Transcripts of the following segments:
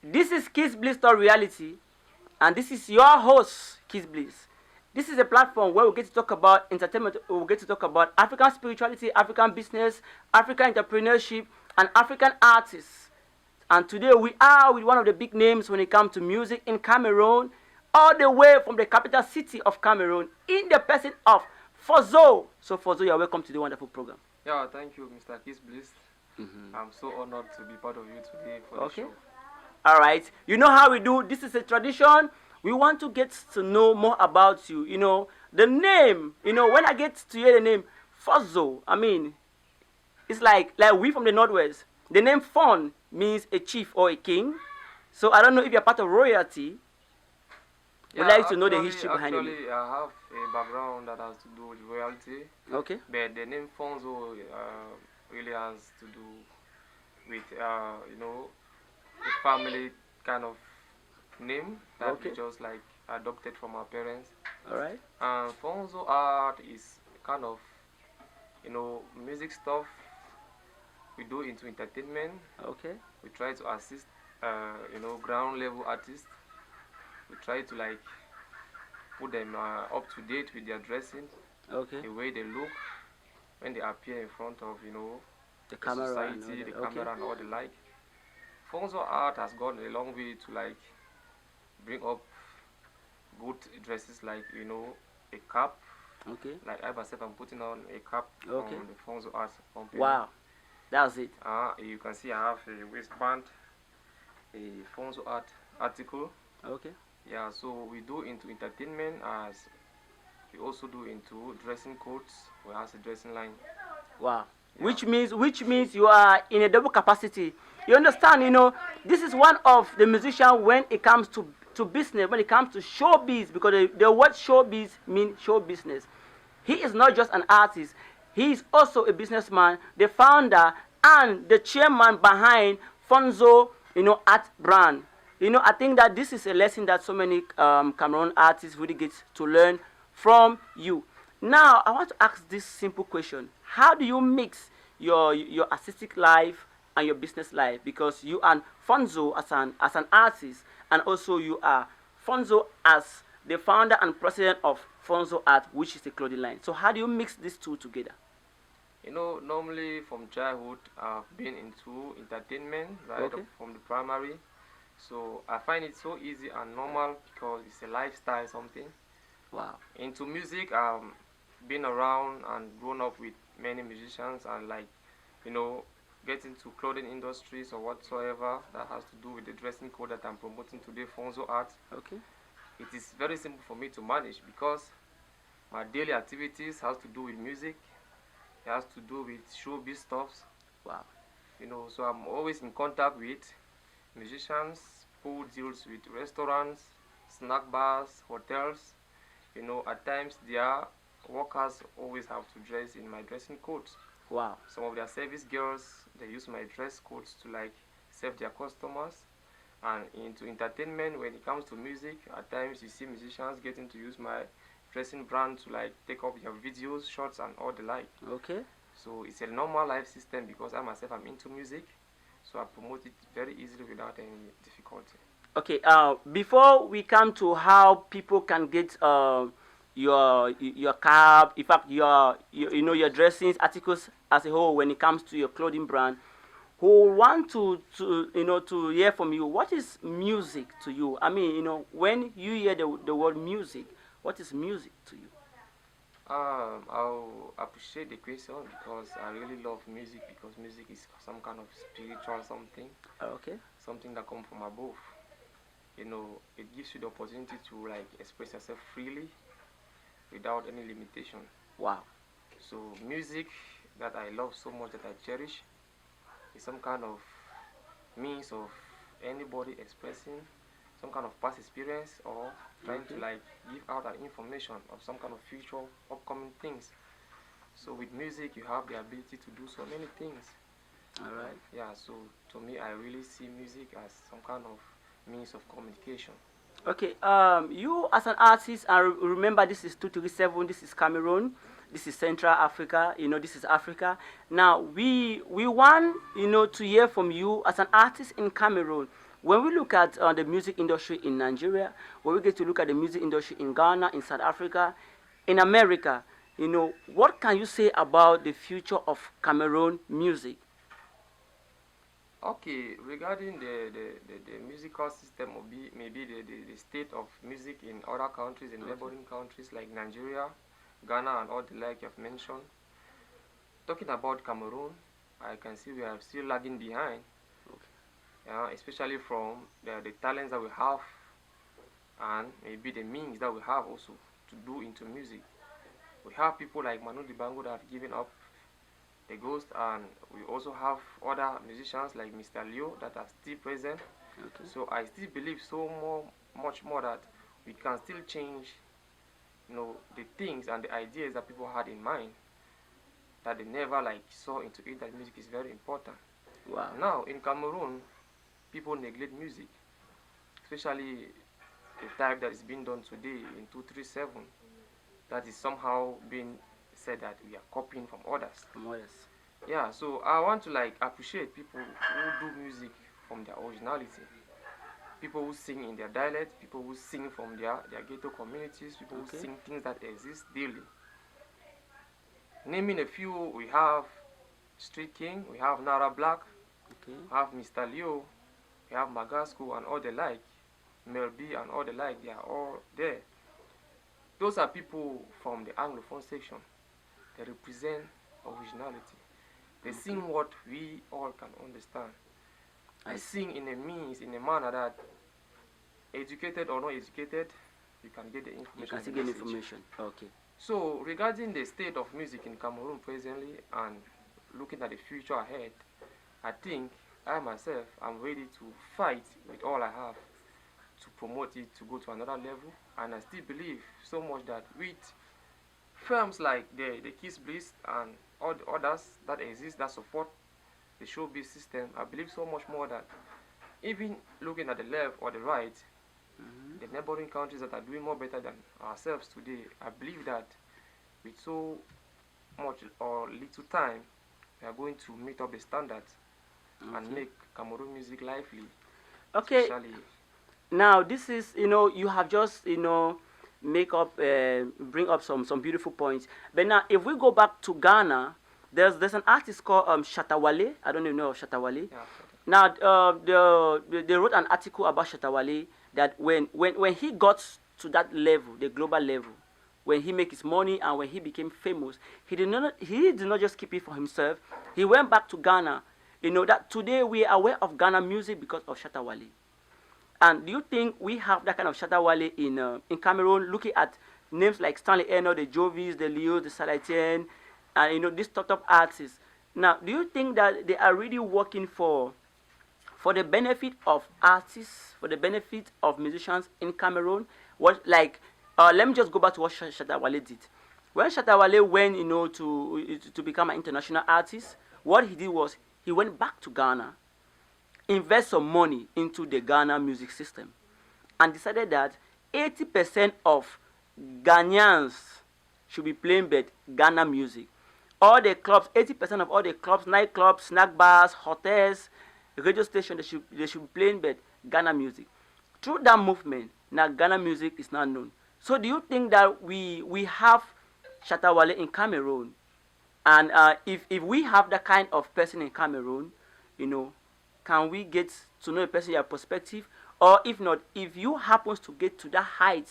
This is Kisz Blissz Talk Reality, and this is your host, Kisz Blissz. This is a platform where we get to talk about entertainment, we get to talk about African spirituality, African business, African entrepreneurship, and African artists. And today we are with one of the big names when it comes to music in Cameroon, all the way from the capital city of Cameroon, in the person of Fonzo'o. So Fonzo'o, you are welcome to the wonderful program. Yeah, thank you, Mr. Kisz Blissz. I'm so honored to be part of you today for the show. All right. You know how we do. This is a tradition. We want to get to know more about you. You know, the name, when I get to hear the name Fonzo'o, I mean, it's like we from the Northwest. The name Fon means a chief or a king. So I don't know if you're part of royalty. We'd like to know the history behind it. Actually, I have a background that has to do with royalty. Okay. But the name Fonzo'o really has to do with, a family kind of name that we just like adopted from our parents. All right. And Fonzo'o art is kind of, music stuff. We do into entertainment. Okay. We try to assist, ground level artists. We try to put them up to date with their dressing, the way they look when they appear in front of the camera, society, the camera and all the like. Fonzo'o art has gone a long way to bring up good dresses like a cap. Okay. Like I myself, I'm putting on a cap from the Fonzo'o art company. Wow, that's it. You can see I have a waistband, a Fonzo'o art article. Okay. Yeah, so we do into entertainment as we also do into dressing codes. We have a dressing line. Wow. Yeah. Which means you are in a double capacity. You understand, this is one of the musicians when it comes to business, when it comes to showbiz, because the word showbiz means show business. He is not just an artist. He is also a businessman, the founder and the chairman behind Fonzo'o, art brand. I think that this is a lesson that so many Cameroon artists really get to learn from you. Now, I want to ask this simple question. How do you mix your artistic life and your business life? Because you are Fonzo'o as an artist, and also you are Fonzo'o as the founder and president of Fonzo'o Art, which is a clothing line. So how do you mix these two together? Normally from childhood, I've been into entertainment, right from the primary. So I find it so easy and normal because it's a lifestyle something. Wow. Into music, been around and grown up with many musicians and get into clothing industries or whatsoever that has to do with the dressing code that I'm promoting today, Fonzo'o art. Okay. It is very simple for me to manage because my daily activities has to do with music. It has to do with showbiz stuffs. Wow. So I'm always in contact with musicians who deals with restaurants, snack bars, hotels. At times their workers always have to dress in my dressing codes. Wow. Some of their service girls, they use my dress codes to serve their customers. And into entertainment, when it comes to music, at times you see musicians getting to use my dressing brand to take up their videos, shots and all the like. Okay. So it's a normal life system because I myself am into music. So I promote it very easily without any difficulty. Okay. Before we come to how people can get your cab, in fact your dressings articles as a whole, when it comes to your clothing brand, who want to hear from you, what is music to you? I mean, when you hear the word music, what is music to you? I'll appreciate the question because I really love music because music is some kind of spiritual something. Okay. Something that comes from above. It gives you the opportunity to express yourself freely without any limitation. Wow. So music that I love so much, that I cherish, is some kind of means of anybody expressing some kind of past experience or trying to give out that information of some kind of future upcoming things. So with music you have the ability to do so many things. All right. Yeah, so to me I really see music as some kind of means of communication. Okay, you as an artist, and remember this is 237, this is Cameroon, this is Central Africa, this is Africa. Now, we want, to hear from you as an artist in Cameroon. when we look at the music industry in Nigeria, when we get to look at the music industry in Ghana, in South Africa, in America, what can you say about the future of Cameroon music? Okay, regarding the musical system, or maybe the state of music in other countries, in neighboring countries like Nigeria, Ghana, and all the like you've mentioned. Talking about Cameroon, I can see we are still lagging behind, especially from the talents that we have and maybe the means that we have also to do into music. We have people like Manu Dibango that have given up the ghost, and we also have other musicians like Mr. Leo that are still present. Okay. So I still believe much more that we can still change, the things and the ideas that people had in mind that they never like saw into it, that music is very important. Wow. Now in Cameroon, people neglect music, especially the type that is being done today in 237. That is somehow being said that we are copying from others. Yeah, so I want to like appreciate people who do music from their originality. People who sing in their dialect, people who sing from their ghetto communities, people who sing things that exist daily. Naming a few, we have Street King, we have Nara Black, we have Mr. Leo, we have Magasco and all the like, Mel B and all the like, they are all there. Those are people from the Anglophone section. They represent originality. They sing what we all can understand. They sing in a manner that, educated or not educated, you can get the information. You can still get information. Okay. So regarding the state of music in Cameroon presently and looking at the future ahead, I think I myself am ready to fight with all I have to promote it to go to another level. And I still believe so much that with firms like the Kisz Blissz and all the others that exist that support the showbiz system, I believe so much more that even looking at the left or the right, the neighboring countries that are doing more better than ourselves today, I believe that with so much or little time, we are going to meet up the standards and make Cameroon music lively. Okay. Now this is, you have just, bring up some beautiful points. But now if we go back to Ghana, there's an artist called Shatawale. I don't even know of Shatawale. Yeah. Now they wrote an article about Shatawale that when he got to that level, the global level, when he make his money and when he became famous, he did not just keep it for himself. He went back to Ghana. That today we are aware of Ghana music because of Shatawale. And do you think we have that kind of Shatawale in Cameroon, looking at names like Stanley Eno, the Jovis, the Leo, the Salatien, and these top artists? Now, do you think that they are really working for the benefit of artists, for the benefit of musicians in Cameroon? Let me just go back to what Shatawale did. When Shatawale went, to become an international artist, what he did was he went back to Ghana, invest some money into the Ghana music system, and decided that 80% of Ghanaians should be playing Ghana music. All the clubs, 80% of all the clubs, nightclubs, snack bars, hotels, radio stations, they should be playing Ghana music. Through that movement, now Ghana music is now known. So do you think that we have Shatawale in Cameroon? And if we have that kind of person in Cameroon, can we get to know a person your perspective? Or if not, if you happen to get to that height,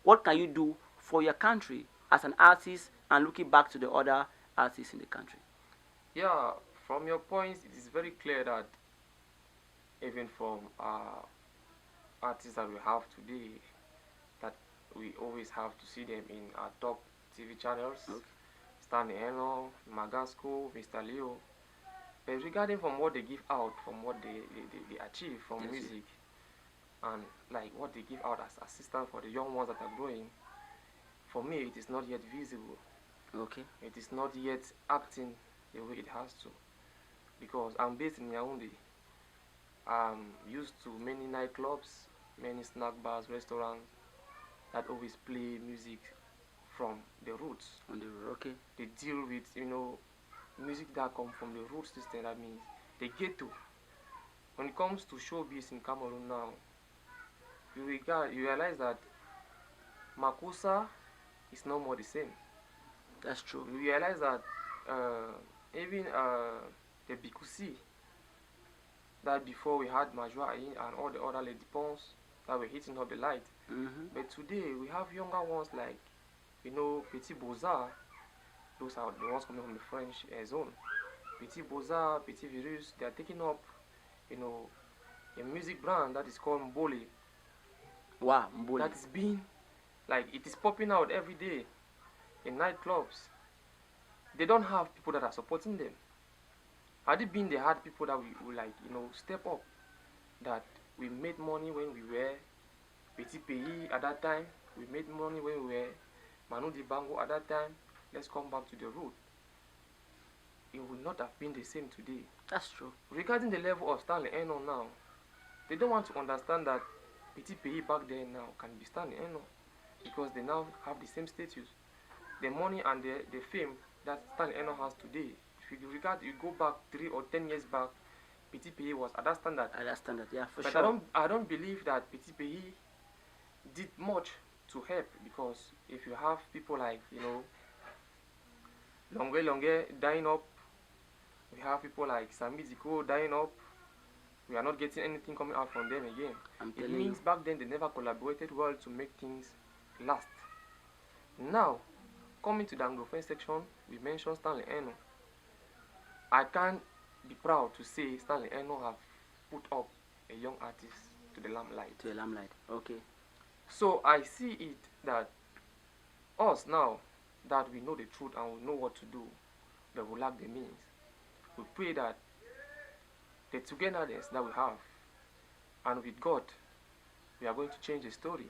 what can you do for your country as an artist and looking back to the other artists in the country? Yeah, from your points, it is very clear that even from artists that we have today, that we always have to see them in our top TV channels. Stanley Eno, Magasco, Mr. Leo. But regarding from what they give out, from what they achieve from music, and like what they give out as assistance for the young ones that are growing, for me it is not yet visible. Okay. It is not yet acting the way it has to. Because I'm based in Yaoundé. I'm used to many nightclubs, many snack bars, restaurants that always play music from the roots. Okay. They deal with, music that come from the root system. That means the ghetto. when it comes to showbiz in Cameroon now, you realize that Makusa is no more the same. That's true. You realize that even the Bikusi, that before we had Majwa Ayin and all the other lady pons that were hitting up the light. But today we have younger ones like, Petit Bozar. Those are the ones coming from the French zone. Petit Bozar, Petit Virus, they are taking up, a music brand that is called Mbole. Wow, Mbole. That is being, like, it is popping out every day in nightclubs. They don't have people that are supporting them. Had it been they had people that we like, step up, that we made money when we were Petit Pays at that time, we made money when we were Manu Dibango at that time, let's come back to the root. It would not have been the same today. That's true. Regarding the level of Stanley Eno now, they don't want to understand that Petit Pays back then now can be Stanley Eno, because they now have the same status. The money and the fame that Stanley Eno has today, if you go back 3 or 10 years back, Petit Pays was at that standard. At that standard, yeah, for but sure. I don't believe that Petit Pays did much to help, because if you have people like, Longue dying up, we have people like Sami Ziko dying up, we are not getting anything coming out from them again. It means back then they never collaborated well to make things last. Now, coming to the Anglophone section, we mentioned Stanley Eno. I can't be proud to say Stanley Eno have put up a young artist to the limelight. To the limelight, okay. So I see it that us now, that we know the truth and we know what to do, but we lack the means. We pray that the togetherness that we have, and with God, we are going to change the story.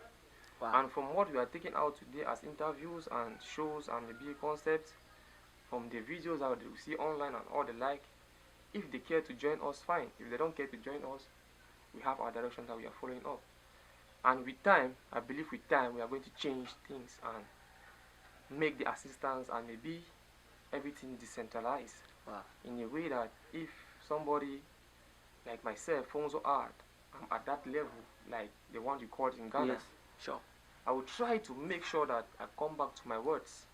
Wow. And from what we are taking out today as interviews and shows and maybe concepts, from the videos that we see online and all the like, if they care to join us, fine. If they don't care to join us, we have our direction that we are following up. And with time, I believe with time, we are going to change things and make the assistance and maybe everything decentralized. Wow. In a way that if somebody like myself, Fonzo'o art, I'm at that level, like the one you called in Ghana, yes, sure, I will try to make sure that I come back to my words,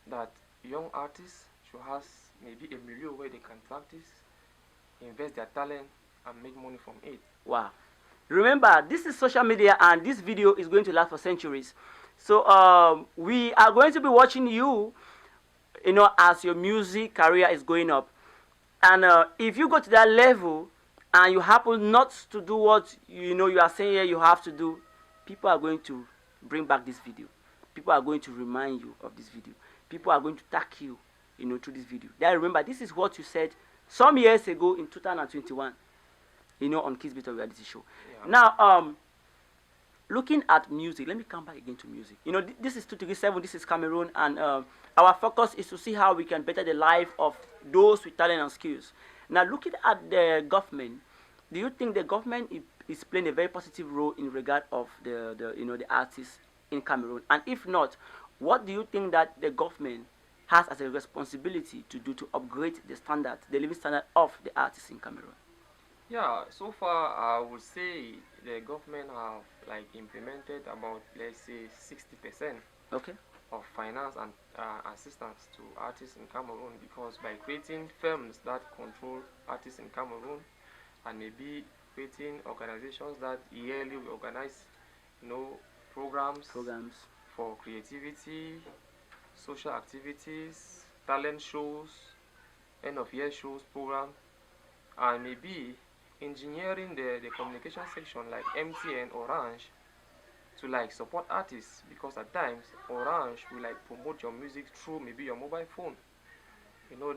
that young artists should have maybe a milieu where they can practice, invest their talent, and make money from it. Wow. Remember, this is social media, and this video is going to last for centuries. So we are going to be watching you, as your music career is going up. And if you go to that level and you happen not to do what you are saying here you have to do, people are going to bring back this video. People are going to remind you of this video. People are going to tag you, through this video. Then remember, this is what you said some years ago in 2021, on Kisz Blissz Talk Reality show. Yeah. Now, looking at music, let me come back again to music. This is 237, this is Cameroon, and our focus is to see how we can better the life of those with talent and skills. Now, looking at the government, do you think the government is playing a very positive role in regard of the artists in Cameroon? And if not, what do you think that the government has as a responsibility to do to upgrade the standard, the living standard of the artists in Cameroon? Yeah, so far I would say the government have implemented about, let's say, 60% okay, of finance and assistance to artists in Cameroon, because by creating firms that control artists in Cameroon and maybe creating organizations that yearly will organize programs for creativity, social activities, talent shows, end of year shows program, and maybe engineering the communication section like MTN, Orange, to support artists, because at times Orange will promote your music through maybe your mobile phone.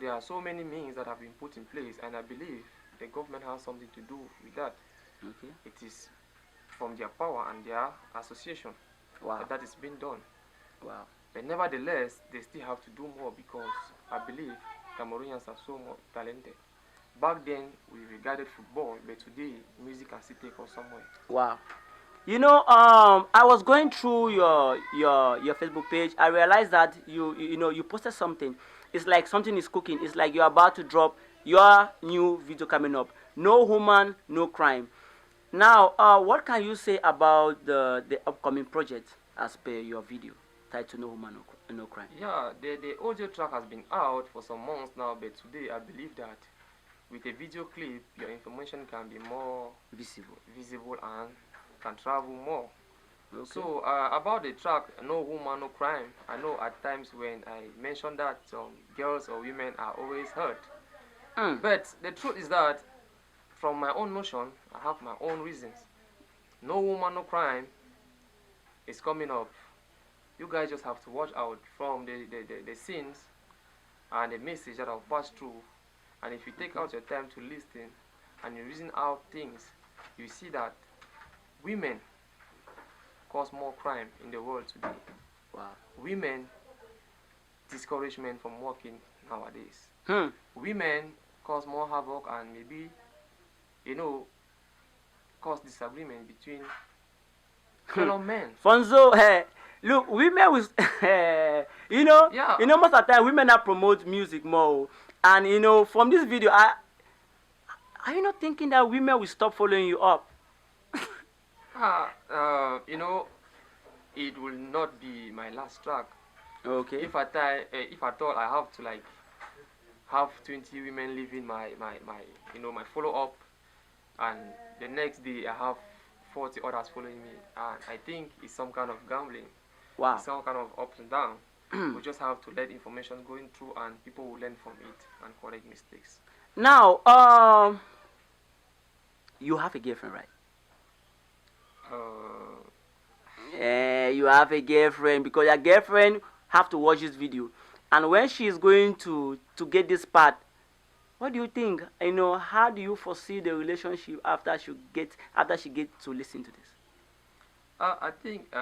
There are so many means that have been put in place, and I believe the government has something to do with that. Okay. It is from their power and their association. Wow. That is being done. Wow. But nevertheless, they still have to do more, because I believe Cameroonians are so much talented. Back then, we regarded football, but today, music can still take us somewhere. Wow. I was going through your Facebook page. I realized that you posted something. It's like something is cooking. It's like you're about to drop your new video coming up. No woman, no crime. Now, what can you say about the upcoming project as per your video titled No Woman, No Crime? Yeah, the audio track has been out for some months now, but today I believe that with a video clip, your information can be more visible and can travel more. Okay. So about the track No Woman No Crime, I know at times when I mention that girls or women are always hurt, but the truth is that from my own notion, I have my own reasons. No Woman No Crime is coming up. You guys just have to watch out from the scenes and the message that I'll pass through. And if you take out your time to listen and you reason out things, you see that women cause more crime in the world today. Wow. Women discourage men from working nowadays. Women cause more havoc and maybe, cause disagreement between fellow men. Fonzo'o, look, women with, Yeah. most of the time women that promote music more. And from this video, are you not thinking that women will stop following you up? It will not be my last track. Okay. If at all I have to have 20 women leaving my follow up, and the next day I have 40 others following me, and I think it's some kind of gambling. Wow. It's some kind of ups and downs. We just have to let information going through, and people will learn from it and correct mistakes. Now, you have a girlfriend, right? You have a girlfriend, because your girlfriend have to watch this video, and when she is going to get this part, what do you think? How do you foresee the relationship after she gets to listen to this? I think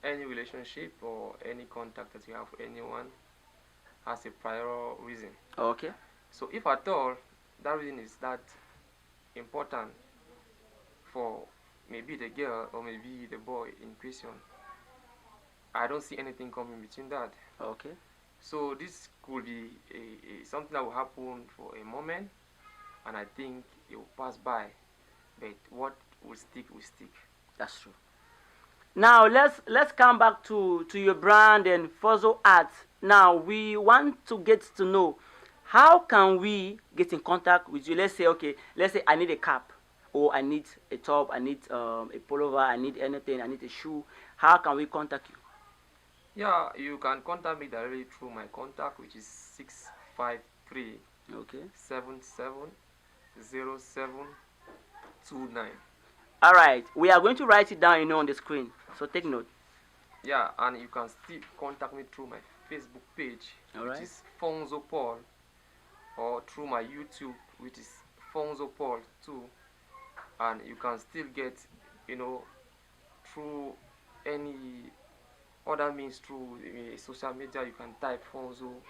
any relationship or any contact that you have with anyone has a prior reason. Okay. So if at all that reason is that important for maybe the girl or maybe the boy in question, I don't see anything coming between that. Okay. So this could be something that will happen for a moment, and I think it will pass by. But what will stick will stick. That's true. Now let's come back to your brand and Fonzo'o Art. Now we want to get to know, how can we get in contact with you? Let's say I need a cap, or I need a top, I need a pullover, I need anything, I need a shoe. How can we contact you? Yeah, you can contact me directly through my contact, which is 653 770729. All right, we are going to write it down, on the screen. So take note. Yeah, and you can still contact me through my Facebook page, which is Fonzo'o Paul, or through my YouTube, which is Fonzo'o Paul too. And you can still get, through any other means, through social media. You can type Fonzo'o,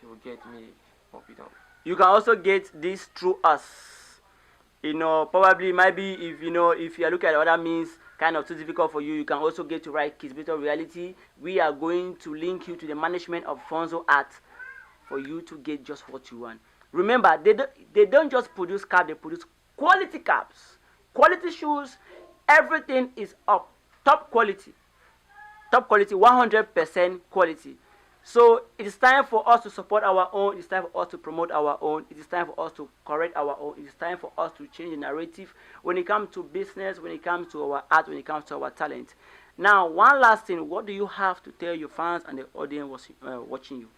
you will get me, pop it up. You can also get this through us. Probably maybe if if you are looking at other means kind of too difficult for you, you can also get to write Kisz Blissz Talk Reality. We are going to link you to the management of Fonzo'o Art for you to get just what you want. Remember, they don't just produce caps, they produce quality caps, quality shoes. Everything is up, top quality, 100% quality. So it is time for us to support our own. It is time for us to promote our own. It is time for us to correct our own. It is time for us to change the narrative when it comes to business, when it comes to our art, when it comes to our talent. Now, one last thing. What do you have to tell your fans and the audience watching you?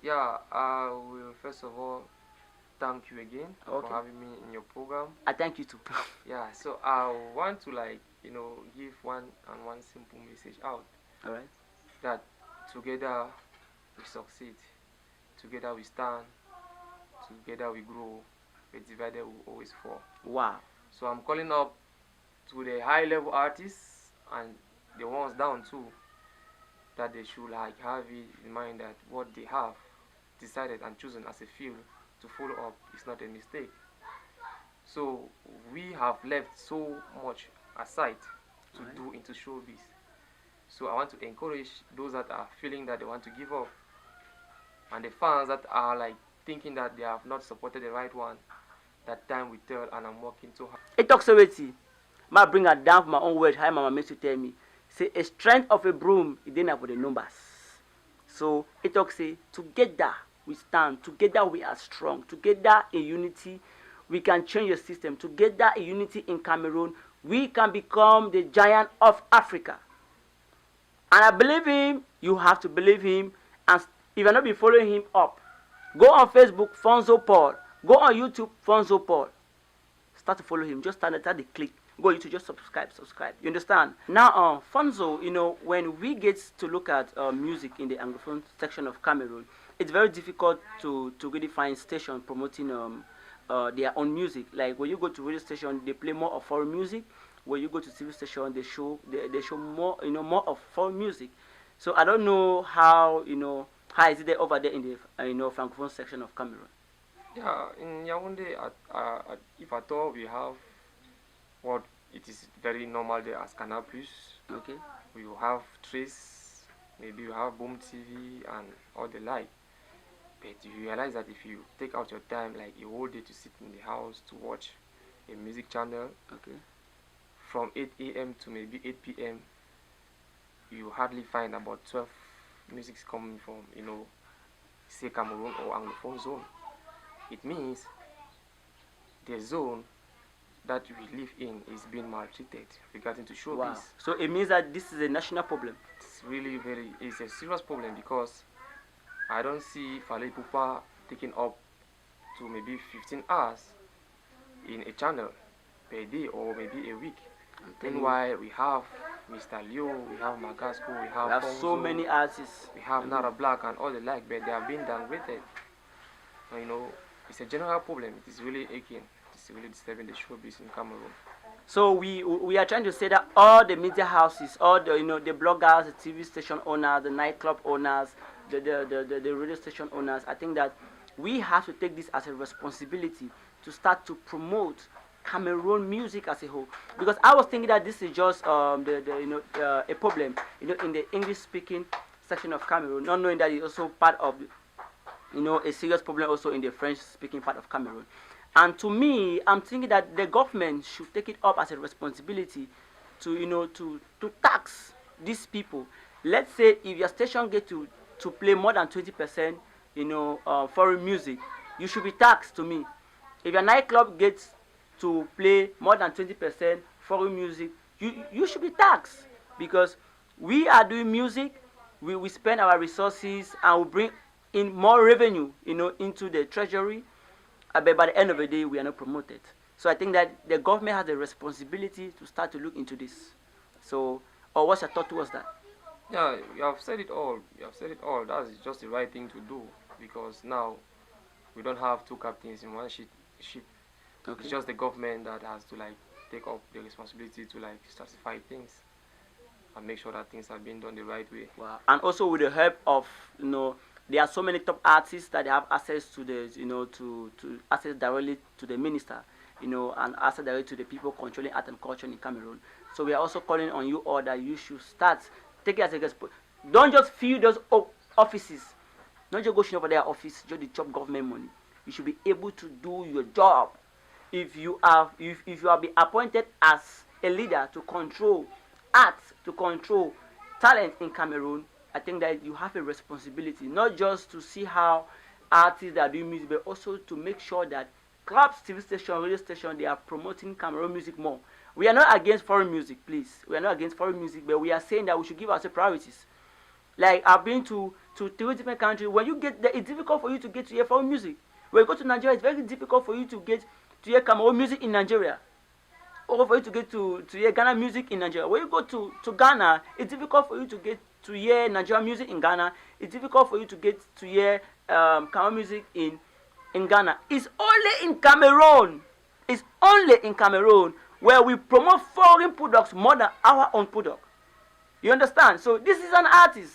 Yeah, I will first of all thank you again for having me in your program. I thank you too. Yeah, so I want to give one simple message out. All right. That together we succeed, together we stand, together we grow, but divided we always fall. Wow. So I'm calling up to the high level artists and the ones down too, that they should have it in mind that what they have decided and chosen as a field to follow up is not a mistake. So we have left so much aside to do into showbiz. So I want to encourage those that are feeling that they want to give up, and the fans that are thinking that they have not supported the right one, that time will tell, and I'm working too hard. It talks already. Ma bring her down for my own word. How mama makes you tell me. Say a strength of a broom, it didn't have for the numbers. So it talks say together we stand, together we are strong, together in unity we can change the system, together in unity in Cameroon we can become the giant of Africa. And I believe him, you have to believe him, and if you're not be following him up, go on Facebook, Fonzo'o Paul, go on YouTube, Fonzo'o Paul. Start to follow him, just start the click. Go YouTube, just subscribe. You understand? Now, Fonzo'o, you know, when we get to look at music in the Anglophone section of Cameroon, it's very difficult to really find stations promoting their own music. Like when you go to radio station, they play more of foreign music. When you go to TV station, they show more, you know, more of foreign music. So I don't know how, you know, how is it there over there in the you know, Francophone section of Cameroon? Yeah, in Yaoundé, if at all we have what it is very normal there as Canal Plus. Okay. We will have Trace, maybe you have Boom TV and all the like. But you realize that if you take out your time, like a whole day to sit in the house to watch a music channel, Okay. from 8 a.m. to maybe 8 p.m., you hardly find about 12 musics coming from, you know, say Cameroon or Anglophone zone. It means the zone that we live in is being maltreated regarding to showbiz. Wow. So it means that this is a national problem. It's really it's a serious problem, because I don't see Fale Pupa taking up to maybe 15 hours in a channel per day or maybe a week. Meanwhile, we have Mr. Leo, we have Magasco, we have so Fonzo'o, many artists. we have Nara Black and all the like, but they have been downgraded. And, you know, it's a general problem. It is really aching. It's really disturbing the showbiz in Cameroon. So we are trying to say that all the media houses, all the, you know, the bloggers, the TV station owners, the nightclub owners, the radio station owners, I think that we have to take this as a responsibility to start to promote Cameroon music as a whole. Because I was thinking that this is just a problem, you know, in the English speaking section of Cameroon, not knowing that it's also part of, you know, a serious problem also in the French speaking part of Cameroon. And to me, I'm thinking that the government should take it up as a responsibility to, you know, to tax these people. Let's say if your station get to play more than 20%, you know, foreign music, you should be taxed. To me, if your nightclub gets to play more than 20% foreign music, you should be taxed, because we are doing music, we spend our resources and we bring in more revenue, you know, into the treasury. But by the end of the day, we are not promoted. So I think that the government has a responsibility to start to look into this. So, or what's your thought towards that? Yeah, you have said it all. You have said it all. That's just the right thing to do, because now we don't have two captains in one ship. Okay. It's just the government that has to like take up the responsibility to like stratify things and make sure that things are being done the right way. Wow. And also with the help of, you know, there are so many top artists that they have access to the, you know, to access directly to the minister, you know, and access directly to the people controlling art and culture in Cameroon. So we are also calling on you all that you should start taking as a responsibility. Don't just fill those offices. Don't just go shooting for their office, just the chop government money. You should be able to do your job. If you are been appointed as a leader to control art, to control talent in Cameroon, I think that you have a responsibility, not just to see how artists are doing music, but also to make sure that clubs, TV station, radio station, they are promoting Cameroon music more. We are not against foreign music, please. We are not against foreign music, but we are saying that we should give ourselves priorities. Like I've been to 3 different countries. When you get there, it's difficult for you to get to hear foreign music. When you go to Nigeria, it's very difficult for you to get to hear Cameroon music in Nigeria, or for you to get to hear Ghana music in Nigeria. When you go to Ghana, it's difficult for you to get to hear Nigerian music in Ghana. It's difficult for you to get to hear Cameroon music in Ghana. It's only in Cameroon. It's only in Cameroon where we promote foreign products more than our own product. You understand? So this is an artist.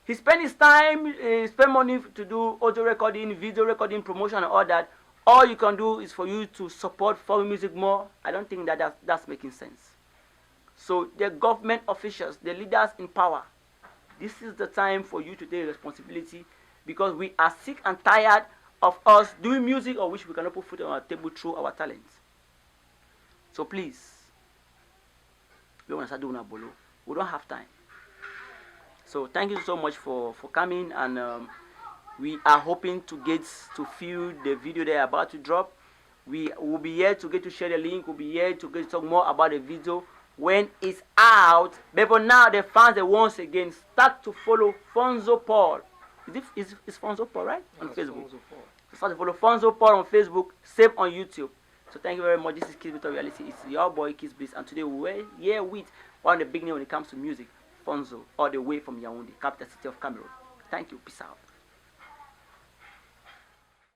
He spend his time, spend money to do audio recording, video recording, promotion, and all that. All you can do is for you to support foreign music more. I don't think that that's making sense. So the government officials, the leaders in power, this is the time for you to take responsibility, because we are sick and tired of us doing music or which we cannot put food on our table through our talents. So please, we want to start doing a bolo. We don't have time. So thank you so much for coming, and we are hoping to get to view the video they are about to drop. We will be here to get to share the link. We'll be here to get to talk more about the video when it's out. But for now, the fans, once again, start to follow Fonzo'o Paul. Is Fonzo'o Paul, right? On Facebook. So start to follow Fonzo'o Paul on Facebook, same on YouTube. So thank you very much. This is Kisz Blissz Talk Reality. It's your boy Kisz Blissz, and today we're here with one of the big names when it comes to music, Fonzo'o, all the way from Yaoundé, capital city of Cameroon. Thank you. Peace out.